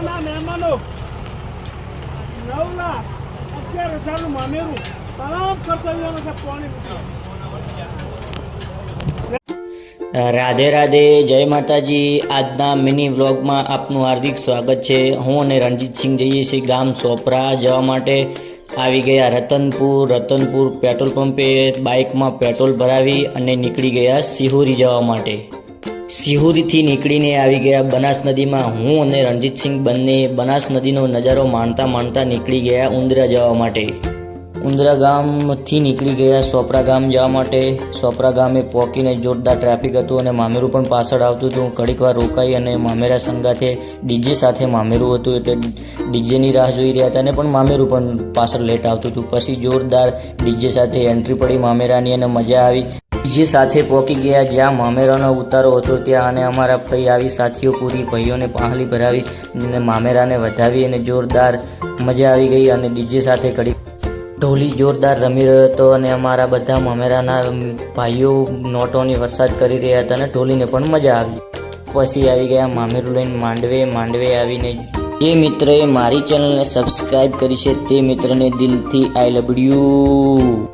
મામેરાના મહેમાનો 9,11,000 નું મામેરું તમામ કર્તવ્યોમાં છે પાણી રાધે રાધે, જય માતાજી। આજના મિની વ્લોગમાં આપનું હાર્દિક સ્વાગત છે। હું અને રણજીતસિંહ જઈએ છીએ ગામ સોપરા જવા માટે। આવી ગયા રતનપુર પેટ્રોલ પંપે બાઇકમાં પેટ્રોલ ભરાવી અને નીકળી ગયા સિહોરી જવા માટે। સિહોરીથી નીકળીને આવી ગયા બનાસ નદીમાં। હું અને રણજીતસિંહ બંને બનાસ નદીનો નજારો માણતા નીકળી ગયા ઉંદરા જવા માટે। ઉંદરા ગામથી નીકળી ગયા સોપરા ગામ જવા માટે। સોપરા ગામે પહોંચીને જોરદાર ટ્રાફિક હતું અને મામેરું પણ પાછળ આવતું હતું। ઘડીક વાર રોકાઈ અને મામેરા સંગાથે ડીજે સાથે મામેરું હતું એટલે ડીજેની રાહ જોઈ રહ્યા હતા અને પણ મામેરું પણ પાછળ લેટ આવતું હતું। પછી જોરદાર ડીજે સાથે એન્ટ્રી પડી મામેરાની અને મજા આવી। ડીજે સાથે પહોંચી ગયા જ્યાં મામેરાનો ઉતારો હતો ત્યાં અને અમારા ભાઈ આવી સાથીઓ પૂરી ભાઈઓને પાહલી ભરાવી અને મામેરાને વધાવી અને જોરદાર મજા આવી ગઈ। અને ડીજે સાથે ઘડી ઢોલી જોરદાર રમી રહ્યો હતો અને અમારા બધા મામેરાના ભાઈઓ નોટોની વરસાદ કરી રહ્યા હતા અને ઢોલીને પણ મજા આવી। પછી આવી ગયા મામેરું લઈને માંડવે આવીને જે મિત્રએ મારી ચેનલને સબસ્ક્રાઈબ કરી છે તે મિત્રને દિલથી આઈ લવ યુ।